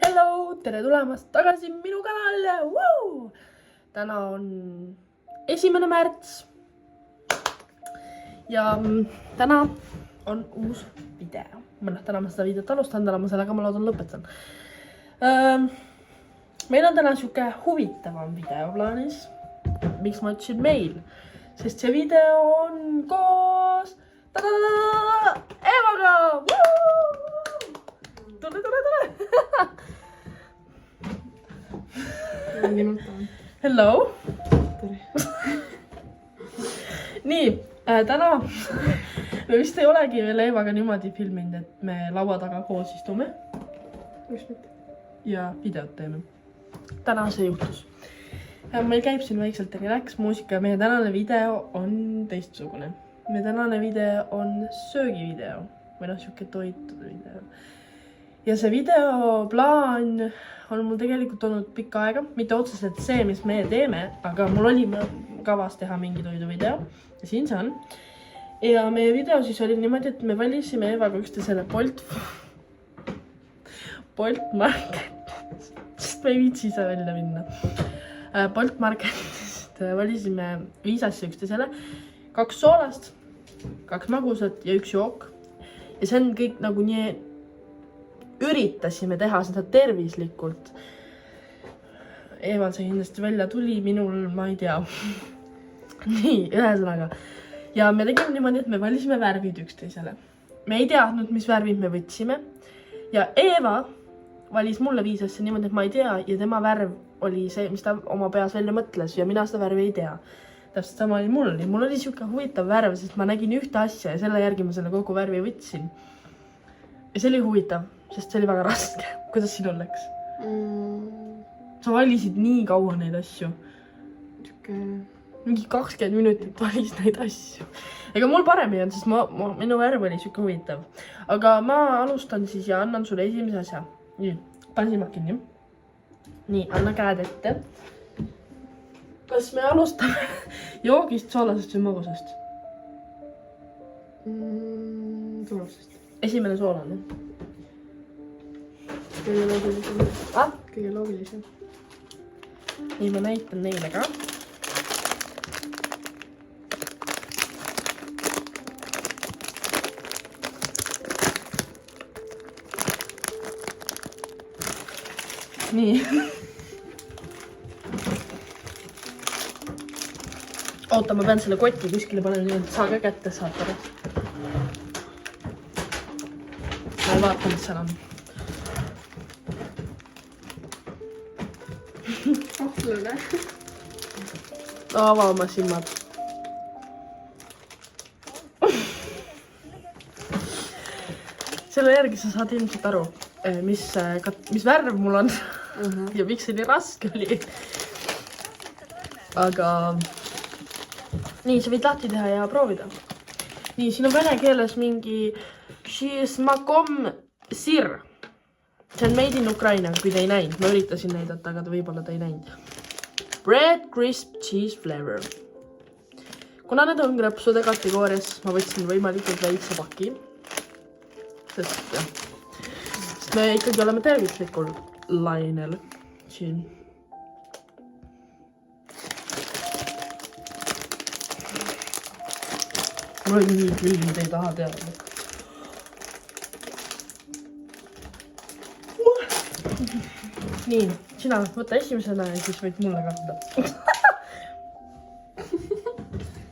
Hello, tere tulemast tagasi minu kanalile. Woo! Täna on 1. märts ja täna on uus video. Täna ma seda videot alustan, täna ma sellega ma loodan lõpetan. Meil on täna siuke huvitavam video plaanis. Miks ma ütlesin meil? Sest see video on koos Evaga! Tule! Hello! Nii, täna me vist ei olegi veel Evaga niimoodi filminud, et me laua taga koos istume ja videot teeme. Täna see juhtus. Meil käib siin väikselt relax muusika ja meie tänane video on teistsugune. Meie tänane video on söögivideo või siuke toitude video. Ja see videoplaan on mul tegelikult olnud pikka aega. Mitte otseselt see, mis me teeme, aga mul oli kavas teha mingi toiduvideo. Ja siin see on. Ja meie video siis oli niimoodi, et me valisime Evaga üksteisele Bolt Market. Sest me ei viitsi ise välja minna. Bolt Marketist valisime 5 asja üksteisele. 2 soolast, 2 magusat ja 1 jook. Ja see on kõik nagu nii üritasime teha seda tervislikult. Eval see kindlasti välja tuli, minul ma ei tea. Nii, ühesõnaga. Ja me tegime niimoodi, et me valisime värvid üksteisele. Me ei teadnud, mis värvid me võtsime. Ja Eva valis mulle 5 asja niimoodi, et ma ei tea. Ja tema värv oli see, mis ta oma peas välja mõtles. Ja mina seda värvi ei tea. Täpselt sama oli mul. Mul oli siuke huvitav värv, sest ma nägin ühte asja ja selle järgi ma selle kogu värvi võtsin. Ja see oli huvitav, sest see oli väga raske. Kuidas sinul läks? Sa valisid nii kaua neid asju. Mingi 20 minutit valis neid asju. Ega mul parem ei olnud, sest minu värv oli siuke huvitav. Aga ma alustan siis ja annan sulle esimese asja. Nii, pane silmad kinni. Nii, anna käed ette. Kas me alustame joogist, soolasest või magusast? Soolasest. Esimene soolane. Kõige loogilisem. Kõige loogilisem. Nii, ma näitan neile ka. Nii. Oota, ma pean selle koti kuskile panen nii, et saa ka kätte saata. Ma ei vaata, mis seal on. Ahtlane. Ava oma silmad. Selle järgi sa saad ilmselt aru, mis värv mul on ja miks see nii raske oli. Aga nii, sa võid lahti teha ja proovida. Nii, siin on vene keeles mingi Smakom sir. See on made in Ukraina, kui te ei näinud. Ma üritasin näidata, aga võib-olla te ei näinud. Bread crisp cheese flavor. Kuna need on krõpsude kategoorias, ma võtsin võimalikult väikse paki. Sest me ikkagi oleme tervislikul lainel siin. Mul on nii külm, te ei taha teada. Nii, sina võta esimesena ja siis võid mulle kanda.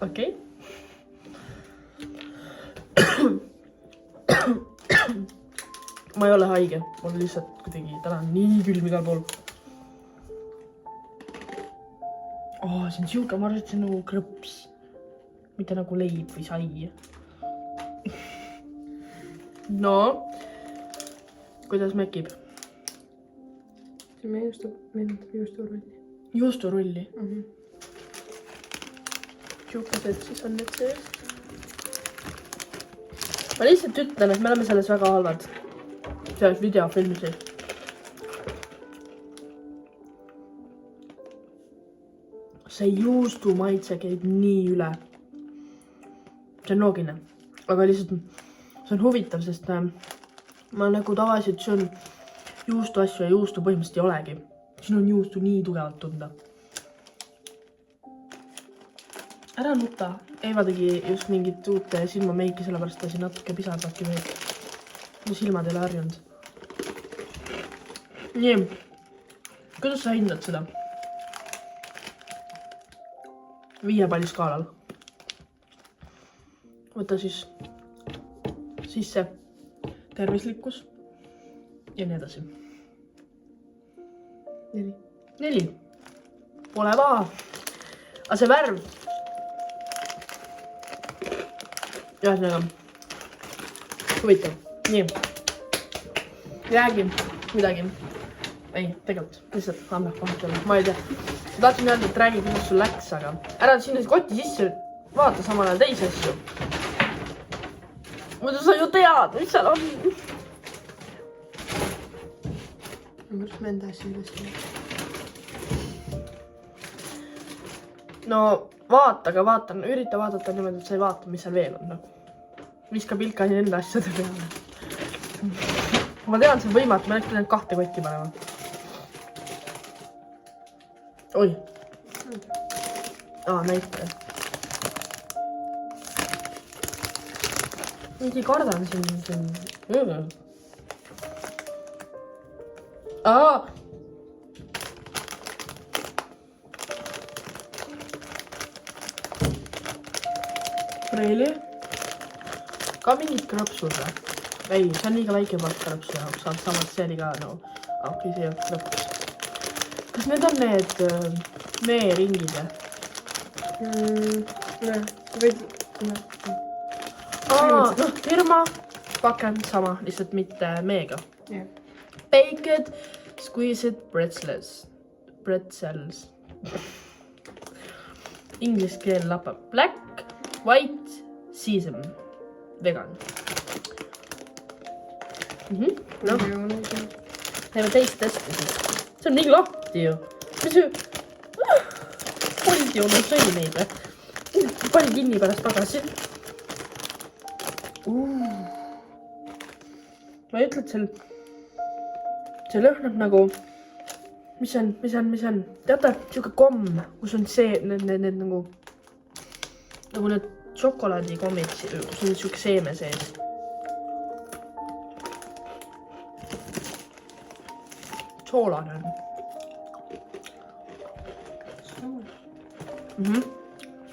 Okei. Ma ei ole haige, mul lihtsalt kuidagi täna nii külm igal pool. See on siuke, ma arvan, et see on nagu krõps. Mitte nagu leib või sai. No, kuidas mäkib? See meenutab juusturulli. Juusturulli? Siukesed siis on need sees. Ma lihtsalt ütlen, et me oleme selles väga halvad. Selles videofilmises. See juustu maitse käib nii üle. See on loogine. Aga lihtsalt see on huvitav, sest ma nagu tavaliselt söön juustuasju ja juustu põhimõtteliselt ei olegi. Siin on juustu nii tugevalt tunda. Ära nuta. Eva tegi just mingit uut silmameiki, sellepärast ta siin natuke pisardabki veel. Mu silmad ei ole harjunud. Nii. Kuidas sa hindad seda? 5 palli skaalal. Võta siis sisse tervislikkus ja nii edasi. 4. Pole paha. Aga see värv. Ühesõnaga. Huvitav. Nii. Räägi midagi. Ei, tegelikult. Lihtsalt anna vahetama. Ma ei tea. Ma tahtsin öelda, et räägi, kuidas sul läks, aga ära sinna kotti sisse vaata samal ajal teisi asju. Muidu sa ju tead, mis seal on. Ma mõtlen enda asju üles. No vaata, aga vaatan. Ürita vaadata niimoodi, et sa ei vaata, mis seal veel on. Viska pilka enda asjade peale. Ma tean, see on võimatu. Ma oleks pidanud 2 kotti panema. Oi. Näitaja. Mingi kardan siin. Preili. Ka mingid krõpsud või? Ei, see on liiga väike part krõpsu jaoks. Samas see oli ka okei, see ei olnud krõps. Kas need on need meeringid või? Firma, pakend sama, lihtsalt mitte meega. Baked, squeezed pretzels. Inglise keel lapab. Black, white, season. Vegan. Teeme teist testi siis. See on nii lahti ju. Mis ju... Poldi onu sõi neid või? Pani kinni pärast tagasi. Ma ei ütle, et see lõhnab nagu... Mis on? Teate, siuke komm, kus on see, need nagu... Nagu need šokolaadikommid, kus on siuke seeme sees. Soolane on.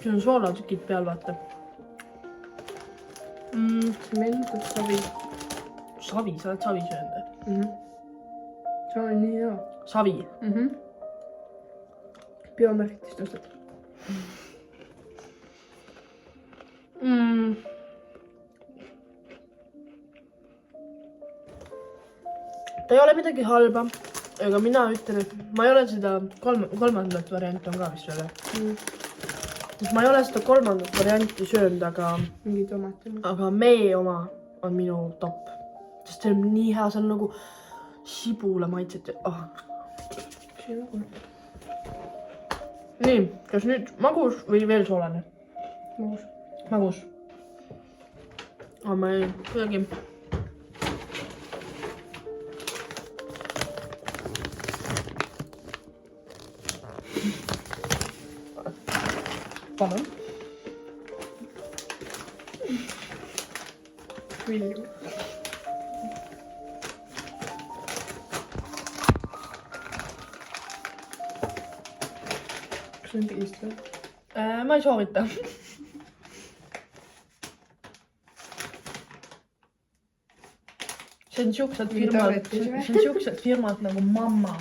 Siin on soolatükid peal, vaata. See meenutab savi. Savi, sa oled savi söönud? See on nii hea. Savi? Biomärgitist tõstab. Ta ei ole midagi halba, aga mina ütlen, et ma ei ole seda kolmandat varianti on ka vist veel. Ma ei ole seda kolmandat varianti söönud, Mingi tomati. aga mee oma on minu top. Sest see on nii hea, see on nagu sibula maitset. Nii, kas nüüd magus või veel soolane? Magus. Ma ei kuidagi... Palun. Vilju. Kas see on teist või? Ma ei soovita. See on siuksed firmad nagu mamma.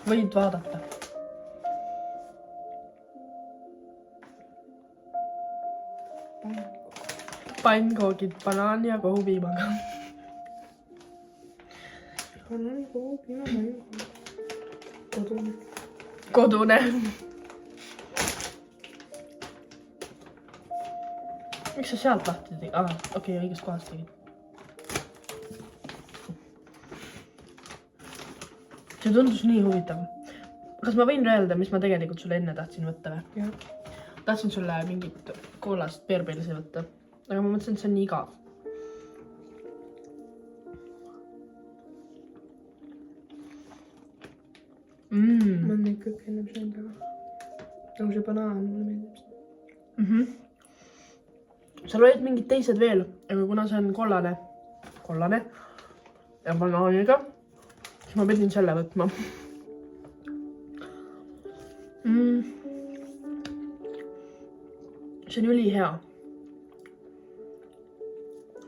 Võid vaadata. Pannkoogid banaani ja kohupiimaga. Banaani kohupiimaga. Kodune. Miks sa sealt lahti tegid? Okei, õigest kohast tegid. See tundus nii huvitav. Kas ma võin öelda, mis ma tegelikult sulle enne tahtsin võtta või? Jah. Tahtsin sulle mingit koolast peerpilsi võtta. aga ma mõtlesin, et see on nii igav. Ma olen neid kõik ennem söönud, aga nagu see banaan mulle meeldib. Seal olid mingid teised veel, aga kuna see on kollane ja banaaniga, siis ma pidin selle võtma. See on ülihea.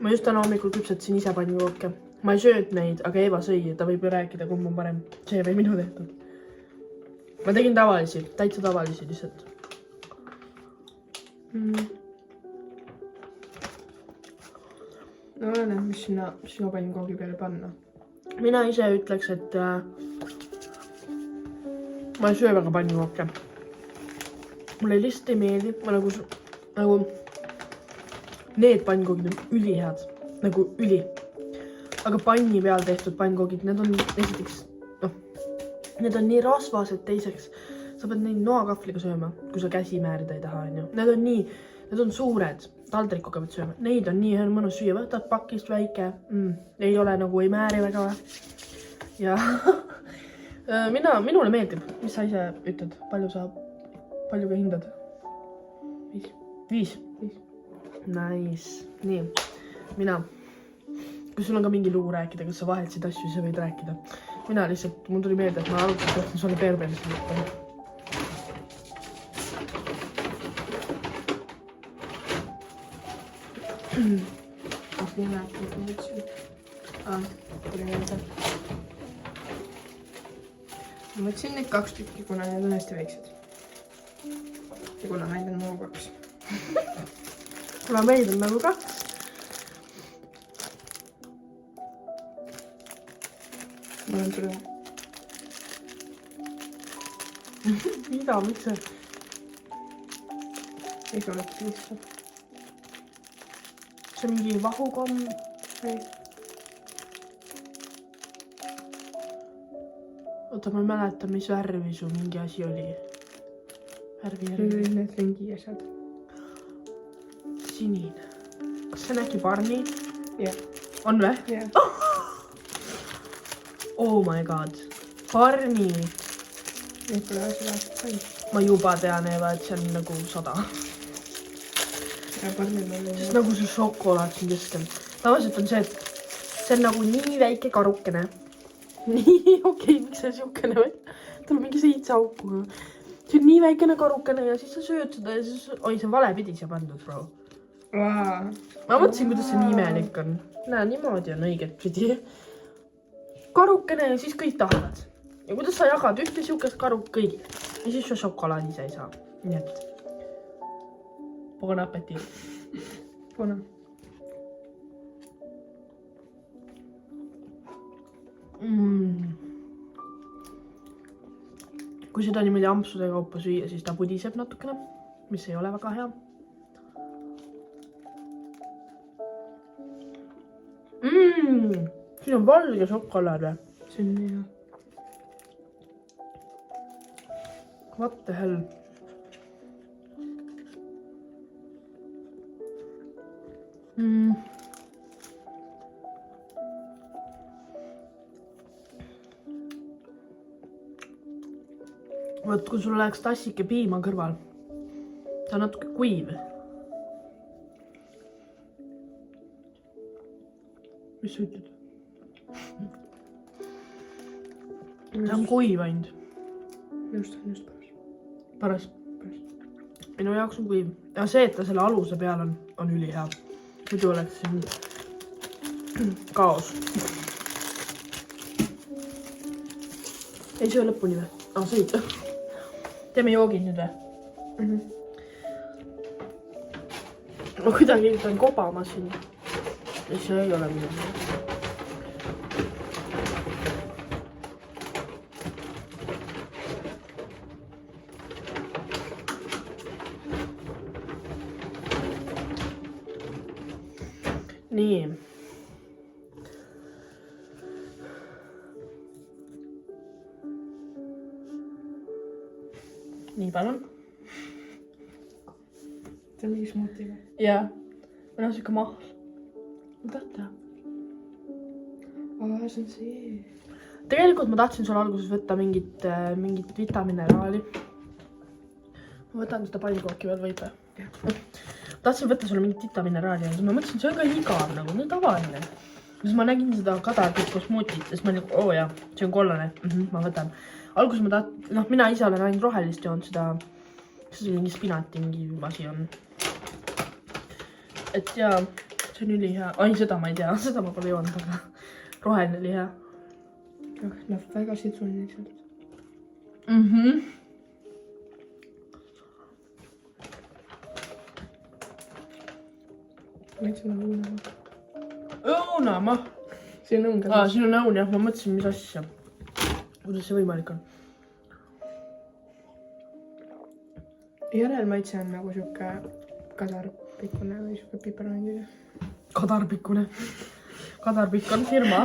Ma just täna hommikul küpsetasin ise pannikooke. Ma ei sööd neid, aga Eva sõi ja ta võib ju rääkida, kumb on parem. See või minu tehtud. Ma tegin tavalisi, täitsa tavalisi lihtsalt. No oleneb, mis sinu pannikoogi peale panna. Mina ise ütleks, et ma ei söö väga pannikooke. Mulle lihtsalt ei meeldi. Ma nagu need pannikoogid on ülihead. Nagu üli. Aga panni peal tehtud pannikoogid, need on esiteks, need on nii rasvased teiseks. Sa pead neid noakahvliga sööma, kui sa käsi määrida ei taha. Need on suured. Taldrikuga pead sööma. Neid on nii mõnus süüa. Võtad pakist väike. Ei ole nagu ei määri väga. Ja minule meeldib. Mis sa ise ütled? Palju ka hindad? 5. Nice. Nii. Kui sul on ka mingi lugu rääkida, kas sa vaheldasid asju, siis sa võid rääkida. Mina lihtsalt, mul tuli meelde, et ma arutan, et sulle perbelis võtta. Kas nii näeb, et ma võtsin? Tuli meelde. Ma võtsin neid 2 tükki, kuna need on hästi väiksed. Ja kuna meid on nagu 2. Kuna meid on nagu 2. Ma olen tule. Mida, miks see? Ei oleks lihtsalt. See on mingi vahukomm või? Oota, ma ei mäleta, mis värvi su mingi asi oli. Need olid need ringi asjad. Sinine. Kas see on äkki Barni? Jah. On või? Jah. Oh my god. Barni. Need pole asjad aastat sain. Ma juba tean, Eva, et see on nagu 100. Ja Barnil on Sest nagu see šokolaad siin keskel. Tavaliselt on see, et see on nagu nii väike karukene. Nii, okei, miks see siukene või? Tal on mingi 7 auku. See on nii väikene karukene ja siis sa sööd seda ja siis... Oi, see on valepidi siia pandud, bro. Vaa. Ma mõtlesin, kuidas see nii imelik on. Näe, niimoodi on õiget pidi. Karukene ja siis kõik tahavad. Ja kuidas sa jagad ühte siukest karuk kõik? Ja siis sa šokolaadi sa ei saa. Nii et... Bon appetit. Puna. Kui seda niimoodi ampsude kaupa süüa, siis ta pudiseb natukene, mis ei ole väga hea. Siin on valge šokolaad või? See on nii hea. What the hell? Võt, kui sul läheks tassike piima kõrval. Ta on natuke kuiv. Mis sa ütled? Ta on kuiv ainult. Just Paras. Minu jaoks on kuiv. Ja see, et ta selle aluse peal on ülihea. Muidu oleks siin kaos. Ei söö lõpuni või? Sõid. Teeme joogid nüüd või? Ma kuidagi pean kobama siin. See ei ole midagi. Nii. Nii, palun. See on mingi smuutiga. Jaa. või noh, siuke mahv. Ma tahan teha. See on see. Tegelikult ma tahtsin sulle alguses võtta mingit vitamineraali. Ma võtan seda pannkooki veel võib. Tahtsin võtta sulle mingit vitamineraali, aga ma mõtlesin, see on ka igav nagu, nii tavaline. Siis ma nägin seda kadarpikku smuutit, siis ma olin, oo jah, see on kollane, ma võtan. Alguses ma tahtsin, noh, mina ise olen ainult rohelist joonud seda, see mingi spinati mingi asi on. Et jaa, see on ülihea. Ai, seda ma ei tea, seda ma pole joonud, aga roheline oli hea. Läheb väga sitruuniks. Miks on õunama? Õunama? Siin on õun ka. Siin on õun jah, ma mõtlesin, mis asja. Kuidas see võimalik on? Järelmaitse on nagu siuke kadarpikkune või siuke piparmängiga. Kadarpikkune. Kadarpikk on firma.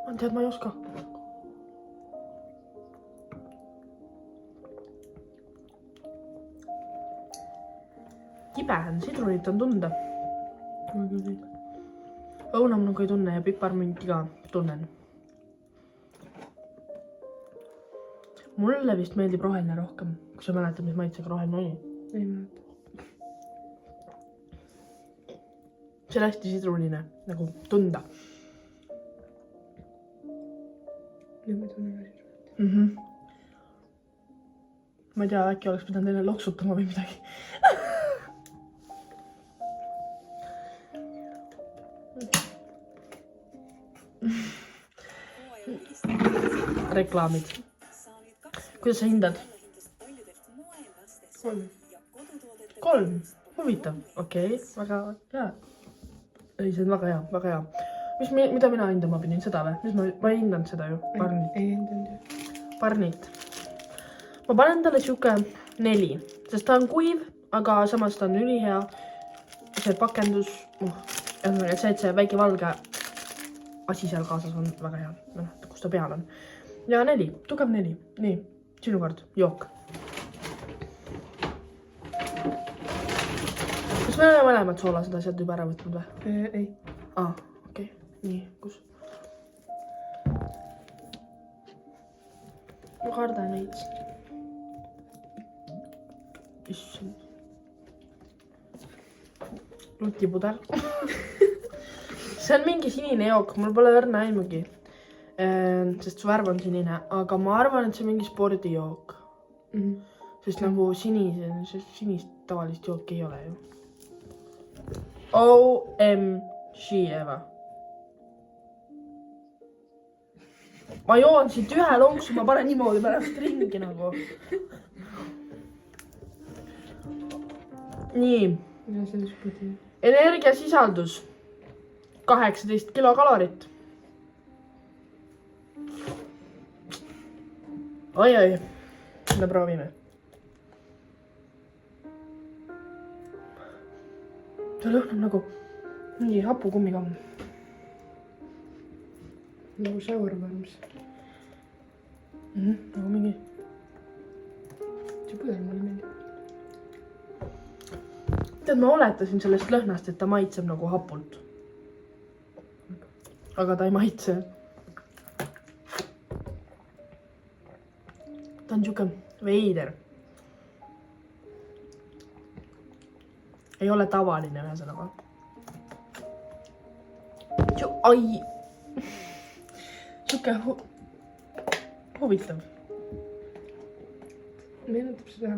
Ma tead, ma ei oska. Kibe on, sidrunit on tunda. Õunam nagu ei tunne ja piparmünti ka tunnen. Mulle vist meeldib roheline rohkem, kui sa mäletad, mis maitsega roheline oli. Ei mäleta. See on hästi sidrunine, nagu tunda. Nüüd ma tunnen ka sidrunit. Ma ei tea, äkki oleks pidanud teile loksutama või midagi. Reklaamid. Kuidas sa hindad? 3. 3? Huvitav. Okei, väga hea. Ei, see on väga hea, väga hea. Mida mina hindama pidin? Seda või? Ma ei hindanud seda ju. Parnit. Ei hindanud. Parnit. Ma panen talle siuke 4, sest ta on kuiv, aga samas ta on ülihea. See pakendus, see väike valge asi seal kaasas on väga hea. Ma nähta, kus ta peal on. Ja 4, tugev 4. Nii, sinu kord, jook. Kas me oleme mõlemad soolased asjad juba ära võtnud või? Ei. Okei. Nii, kus? Ma kardan neid. Issand. Lutipudel. See on mingi sinine jook, mul pole õrna aimugi. Sest su värv on sinine, aga ma arvan, et see on mingi spordijook. Sest nagu sinist tavalist jooki ei ole ju. OMG, Eva. Ma joon siit ühe lonksu, ma panen niimoodi pärast ringi nagu. Nii. Energiasisaldus 18 kilokalorit. Oi, me proovime. See lõhnab nagu mingi hapukummikamm. Nagu sourworms. Nagu mingi. See pudel mulle meeldib. Tead, ma oletasin sellest lõhnast, et ta maitseb nagu hapult. Aga ta ei maitse. Ta on siuke veider. Ei ole tavaline ühesõnaga. Ai! Siuke huvitav. Meenutab seda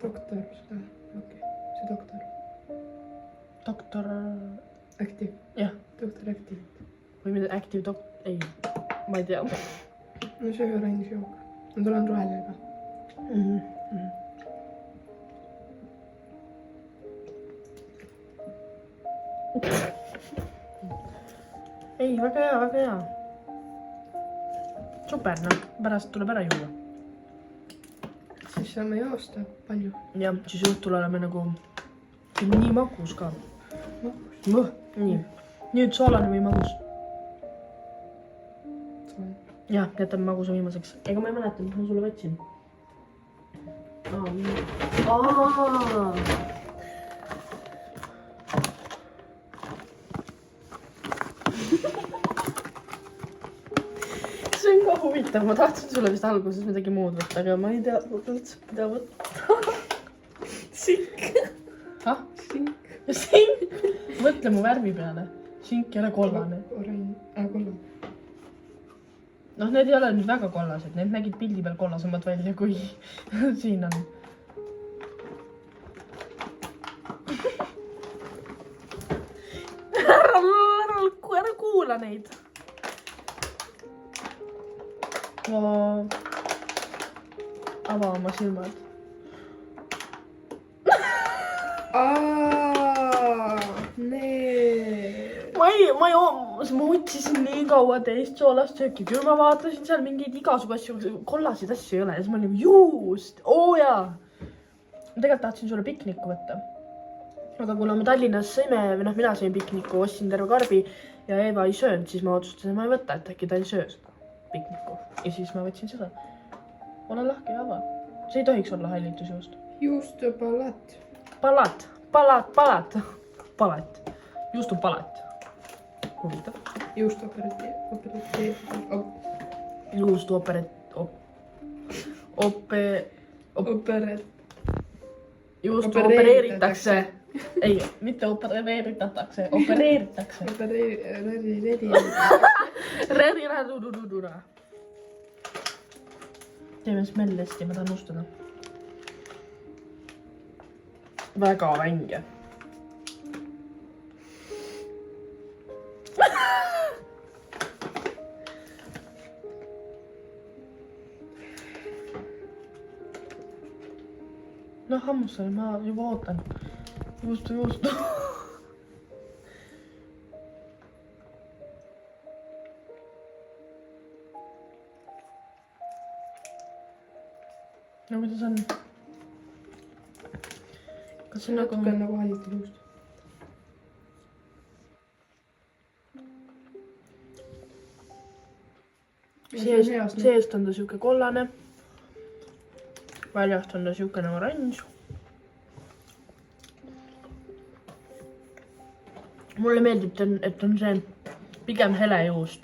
doktor, seda. Okei, see doktor. Doktor... Active. Jah. Doktor Active. Või mida Active doktor... Ei, ma ei tea. No see on orange jook. No tal on roheline ka. Ei, väga hea, väga hea. Super, noh. Pärast tuleb ära juua. Siis saame joosta palju. Ja, siis õhtul oleme nagu... See on nii magus ka. Magus? Nii. Nüüd soolane või magus? Soolane. Jah, jätame magusa viimaseks. Ega ma ei mäleta, mis ma sulle võtsin. See on ka huvitav, ma tahtsin sulle vist alguses midagi muud võtta, aga ma ei tea üldse, mida võtta. Sink. Ah? Sink. Sink. Mõtle mu värvi peale. Sink ei ole kollane. Kollane. Noh, need ei ole nüüd väga kollased. Need nägid pildi peal kollasemad välja, kui siin on. Ära kuula neid. Ava oma silmad. Ma otsisin nii kaua teist soolast sööki, küll ma vaatasin seal mingeid igasugu asju, kollaseid asju ei ole ja siis ma olin juust, jaa. Tegelikult tahtsin sulle pikniku võtta. Aga kuna me Tallinnas sõime, või mina sõin pikniku, ostsin terve karbi ja Eeva ei söönud, siis ma otsustasin, et ma ei võtta, et äkki ta ei söö seda pikniku. Ja siis ma võtsin seda. Ole lahke ja ava. See ei tohiks olla hallitusjuust. Juustupalat. Palat. Juustupalat. Huvitav. Juustu opereeritakse. Ei, mitte opereeritakse. Opereeritakse. Teeme smellesti, ma tahan ustada. Väga vänge. No hammussani, ma juba ootan. Juustu. No kuidas on? Kas see natuke on nagu hallitud juust? Seest on ta siuke kollane. Väljast on ta siukene oranž. Mulle meeldib, et on see pigem hele juust.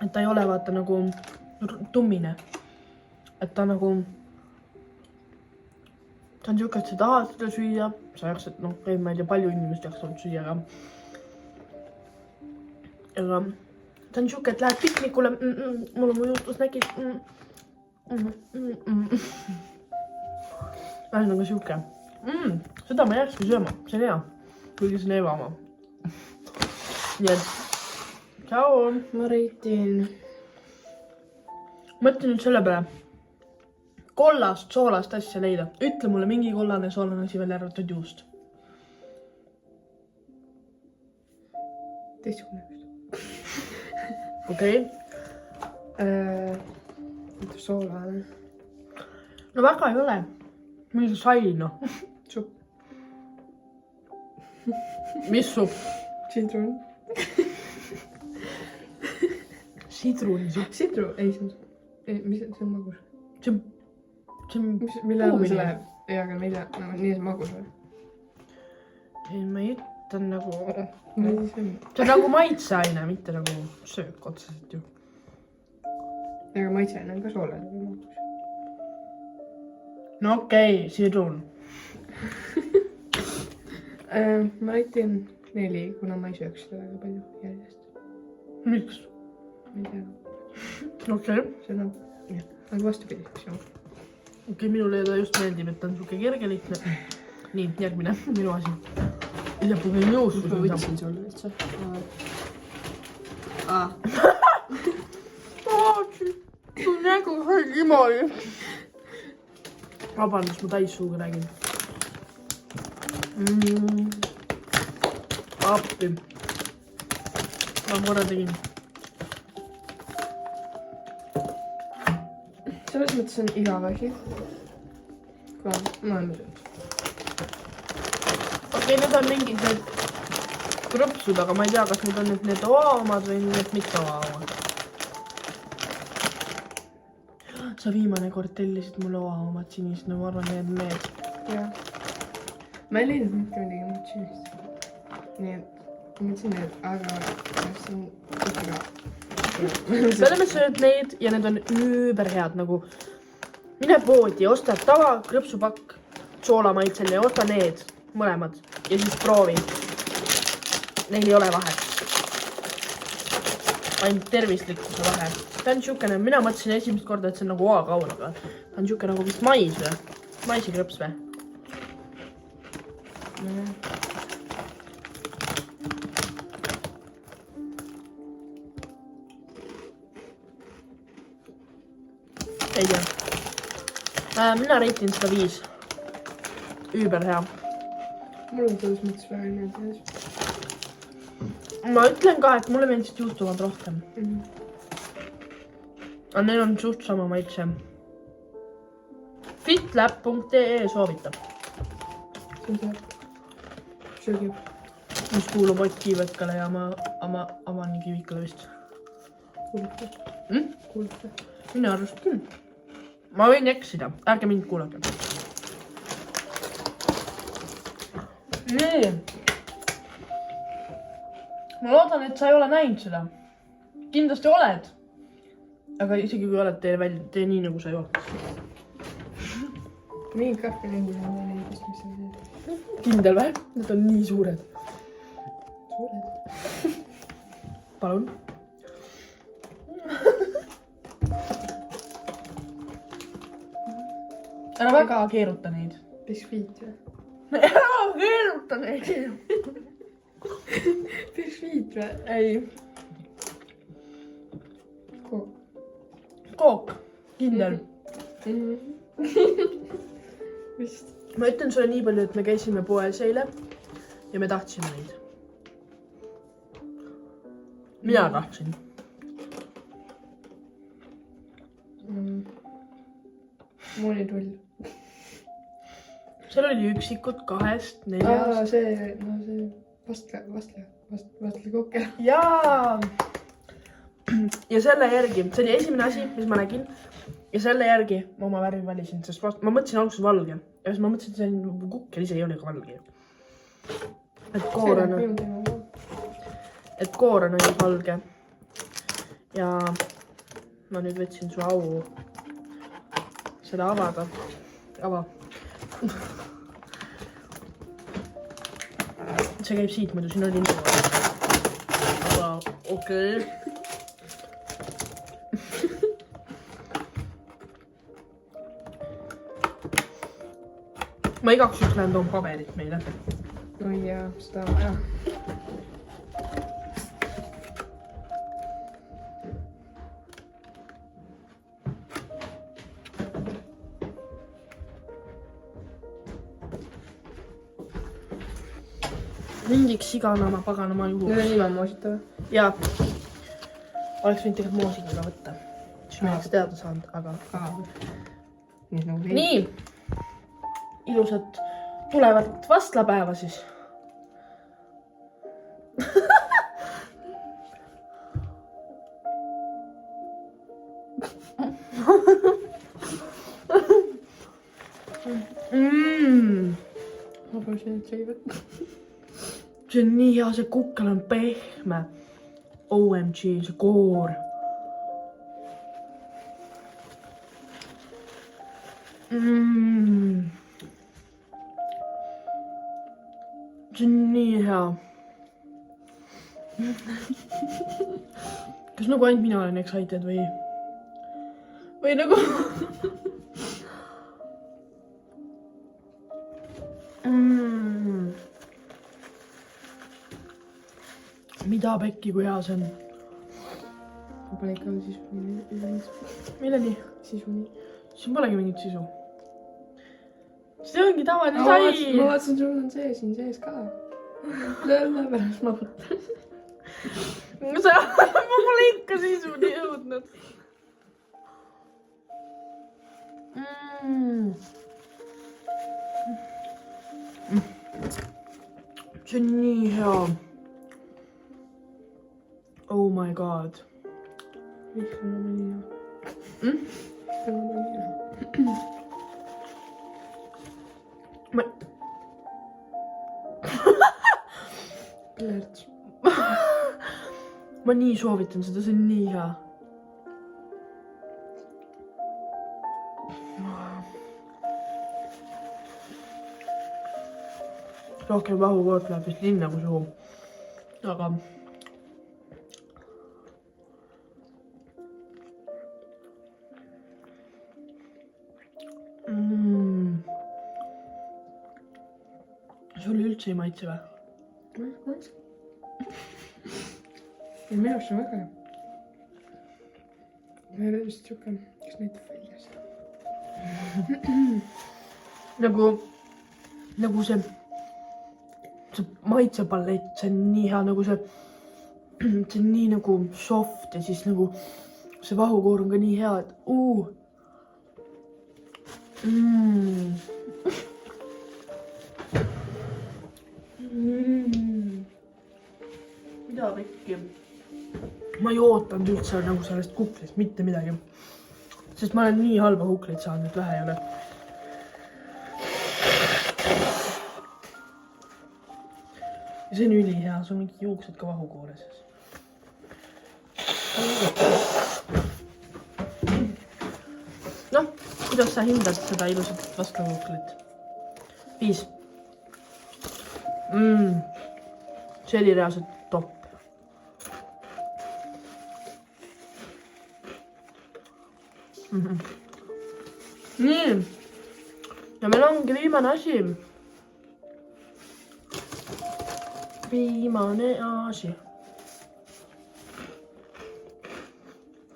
Et ta ei ole vaata nagu tummine. Et ta nagu... Ta on siuke, et sa tahad seda süüa. Sa jaksad, noh, ma ei tea, palju inimest jaksavad süüa, aga... Aga ta on siuke, et lähed piknikule, mul on mu juustusnäkid. Vähemalt nagu siuke. Seda ma jääkski sööma, see on hea. Kuigi see on Eeva oma. Nii et, tšau. Ma reitin. Mõtle nüüd selle peale. Kollast, soolast asja leida. Ütle mulle mingi kollane soolane asi välja arvatud juust. Teistkune vist. Okei. Mitte soolane. No väga ei ole. Mingi sai, noh. Supp. Mis supp? Sidrun. Sidrunisupp. Ei, see on supp. Mis see on magus? See on... Mille alla see läheb? Ei, aga ma ei tea. Nii see magus või? Ei, ma ei ütle nagu... See on nagu maitseaine, mitte nagu söök otseselt ju. Aga maitseaine on ka soolane või magus. No okei, sidrun. Ma reitin 4, kuna ma ei sööks seda väga palju järjest. Miks? Ma ei tea. Okei. See on nagu vastupidi. Okei, minule ta just meeldib, et ta on suke kerge lihtne. Nii, järgmine, minu asi. Isepuge juust. Ma võtsin sulle lihtsalt. Sul nägu sai limoni. Vabandust, ma täissuuga räägin. Appi. Ma korra tegin. Selles mõttes on igav asi. Kuna ma olen söönud. Okei, need on mingid need krõpsud, aga ma ei tea, kas need on need oa omad või need mitte oa omad. sa viimane kord tellisid mulle omad sinised, no ma arvan, need on need. Jah. Ma ei leidnud mitte midagi mutšinist. Nii et ma mõtlesin need, aga see on ikka ka. Me oleme söönud neid ja need on üüberhead nagu. Mine poodi, osta tava krõpsupakk soolamaitsel ja osta need mõlemad ja siis proovi. Neil ei ole vahet. Ainult tervislikkuse vahe. Ta on siukene, mina mõtlesin esimest korda, et see on nagu oakaun, aga ta on siuke nagu vist mais või? Maisikrõps või? Ei tea. Mina reitin seda 5. Üüber hea. Mul on selles mõttes väga meeldinud. Ma ütlen ka, et mulle meeldisid juustumad rohkem. Aga neil on suht sama maitse. Fitlab.ee soovitab. See on see. Söögib. Mis kuulub Ott Kiivetkale ja Amani Kivikale vist. Kuulete? Kuulete? Minu arust küll. Ma võin eksida. Ärge mind kuulake. Nii. Ma loodan, et sa ei ole näinud seda. Kindlasti oled. Aga isegi kui oled, tee nii nagu sa jood. Nii kahveringil on neist, mis sa teed. Kindel või? Need on nii suured. Suured. Palun. Ära väga keeruta neid. Biskuit või? Ära keeruta neid. Biskuit või? Ei. Kook. Kook. Kindel. Vist. Ma ütlen sulle nii palju, et me käisime poes eile ja me tahtsime neid. Mina tahtsin. Moonitull. Seal oli üksikud 2-4. See vastlakooke. Jaa. Ja selle järgi, see oli esimene asi, mis ma nägin. Ja selle järgi ma oma värvi valisin, sest ma mõtlesin alguses valge. Ja siis ma mõtlesin, et see on kukk ja ise ei ole ka valge. Et koor on ainult valge. Ja ma nüüd võtsin su au seda avada. Ava. See käib siit, muidu siin oli nii. Aga okei. Ma igaks juhuks lähen toon paberit meile. Oi jaa, seda on vaja. Mingiks siganama paganama juhuks. Nüüd on ilma moosita või? Jaa. Oleks võinud tegelikult moosiga ka võtta. Siis me oleks teada saanud, aga... Nii. Ilusat tulevat vastlapäeva siis. Ma pole siin sõivad. See on nii hea, see kukkel on pehme. OMG, see koor. See on nii hea. Kas nagu ainult mina olen excited või? Või nagu... Mida pekki, kui hea see on? Ma pole ikka sisuni. Milleni? Sisuni. Siin polegi mingit sisu. See ongi tavaline sai. Ma vaatasin, sul on see siin sees ka. Lõõle pärast ma võtan. Ma pole ikka sisuni jõudnud. See on nii hea. Oh my god. Vihkan oma nina. ma... Plärts. ma nii soovitan seda, see on nii hea. Rohkem vahukoort läheb vist linna kui suhu. Aga... Sulle üldse ei maitse või? Maitse. Ja minu arust on väga hea. Ma ei ole vist siuke, kes näitab väljas. Nagu see maitsepallett, see on nii hea, nagu see on nii nagu soft ja siis nagu see vahukoor on ka nii hea, et mida vekki? Ma ei ootanud üldse nagu sellest kuklist mitte midagi. Sest ma olen nii halba kuklit saanud, et vähe ei ole. Ja see on ülihea, see on mingi juuksed ka vahukoores. Noh, kuidas sa hindad seda ilusat vastlakuklit? 5. See oli reaalselt top. Nii. Ja meil ongi viimane asi.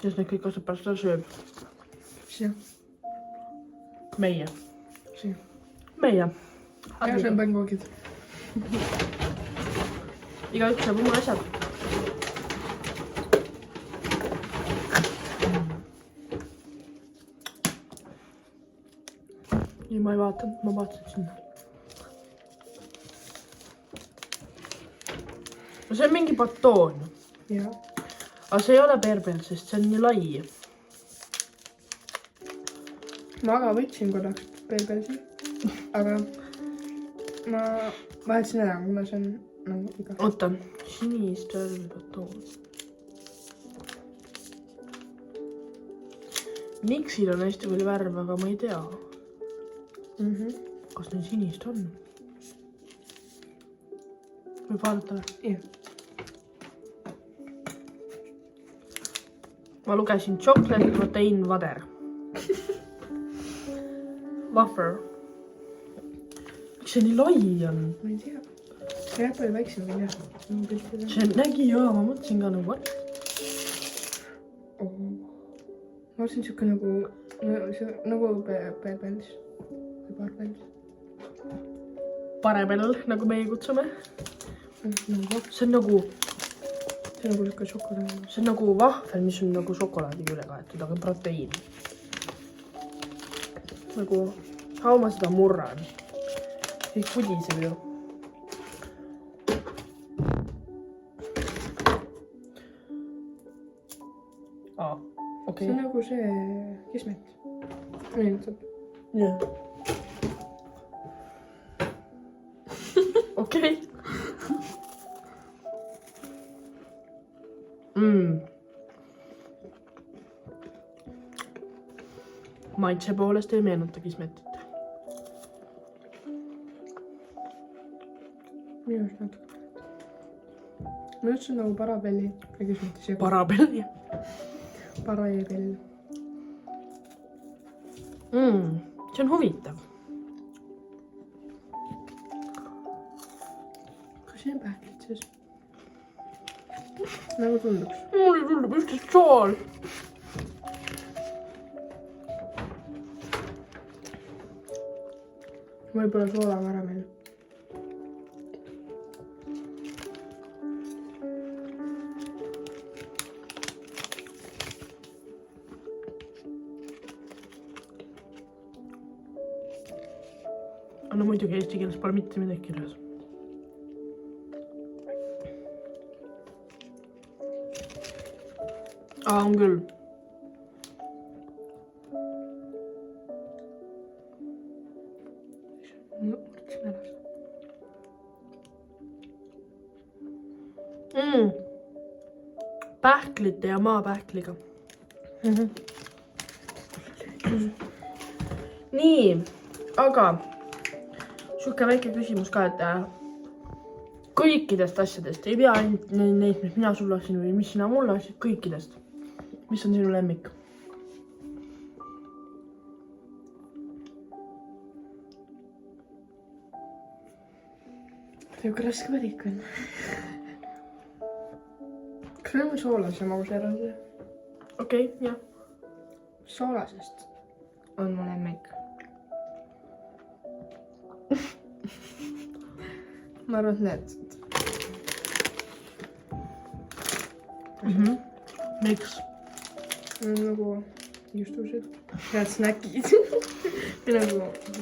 Kes need kõik osad pärast ära sööb? See. Meie. See. Meie. Ja see on pankoogid. Igaüks saab oma asjad. Nii ma ei vaatanud, ma vaatasin sinna. No see on mingi batoon. Jaa. Aga see ei ole perbel, sest see on nii lai. Ma aga võtsin korraks perbelsi. Aga ma vahetasin ära, kuna see on nagu iga. Oota, sinist värvi batoon. Miksil on hästi palju värv, aga ma ei tea. Kas neil sinist on? Võib vaadata või? Jah. Ma lugesin chocolate protein vader. Wafer. Miks see nii lai on? Ma ei tea. See jääb palju väiksem või jah? See nägi ja ma mõtlesin ka nagu what? Ma mõtlesin siuke nagu perbels. Barbels. Parebel, nagu meie kutsume. See on nagu siuke šokolaad. See on nagu vahvel, mis on nagu šokolaadiga üle kaetud, aga proteiin. Nagu hauma seda murran. Kõik pudiseb ju. Okay. See on nagu see kismet. Meenutab. Jah. Okei. Maitse poolest ei meenuta kismetit. Minu arust natuke. Minu arust see on nagu parabelli ja kismetis. Parabelli. Parabell. See on huvitav. Kas see on pähklitses? Nagu tunduks. Mulle tundub just sool. Võib-olla soolakaramell. No muidugi eesti keeles pole mitte midagi kirjas. On küll. murtsin ära seda. Pähklite ja maapähkliga. Nii, aga siuke väike küsimus ka, et kõikidest asjadest, ei pea ainult neid, mis mina sulle ostsin või mis sina mulle ostsid, kõikidest. Mis on sinu lemmik? Siuke raske valik on. Kas on soolase magus eraldi? Okei, jah. Soolasest on mu lemmik. Ma arvan, et need. Miks? Nagu justused. Head snäkid. Või nagu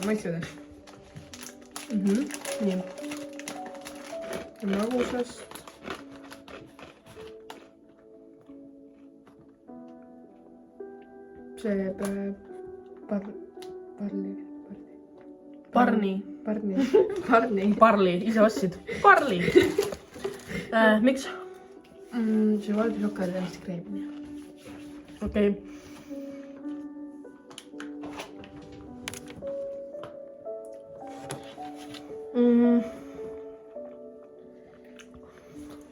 maitsedes. Nii. Magusast. See Parli, ise ostsid. Parli. Miks? See valge šokolaad on hästi kreemine. Okei.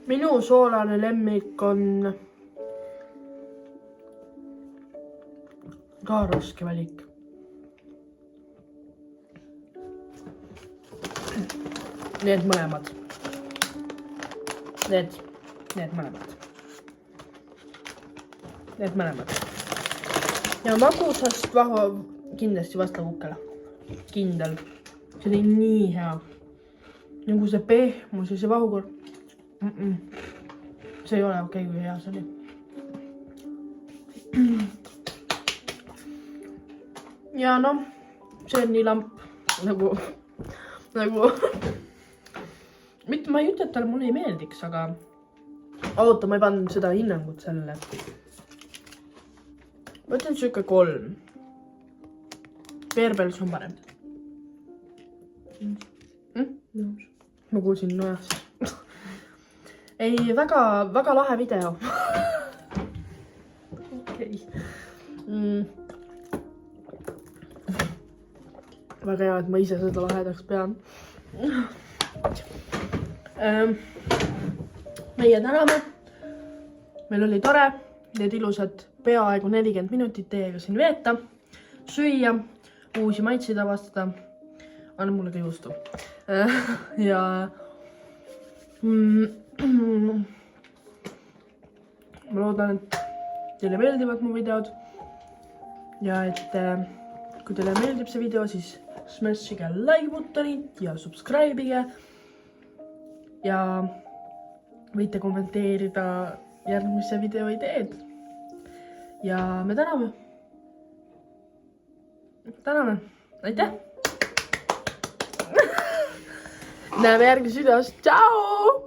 Minu soolane lemmik on ka raske valik. Need mõlemad. Need mõlemad. Need mõlemad. Ja magusast kindlasti vastu kukele. Kindel. See oli nii hea. Nagu see pehmus ja see vahukord. See ei ole okei, kui hea see oli. Ja noh, see on nii lamp. Nagu mitte ma ei ütle, et talle mulle ei meeldiks, aga oota, ma ei pannud seda hinnangut sellele. Ma ütlen siuke 3. Peerbels on parem. Ma kuulsin nojast. Ei, väga lahe video. Okei. Väga hea, et ma ise seda lahedaks pean. Meie täname. Meil oli tore need ilusad peaaegu 40 minutit teiega siin veeta, süüa, uusi maitseid avastada. Anna mulle ka juustu. Ja ma loodan, et teile meeldivad mu videod. Ja et kui teile meeldib see video, siis smashige like buttonit ja subscribe'ige. Ja võite kommenteerida järgmise video ideed. Ja me täname. Aitäh! Näeme järgmises videos. Tšau!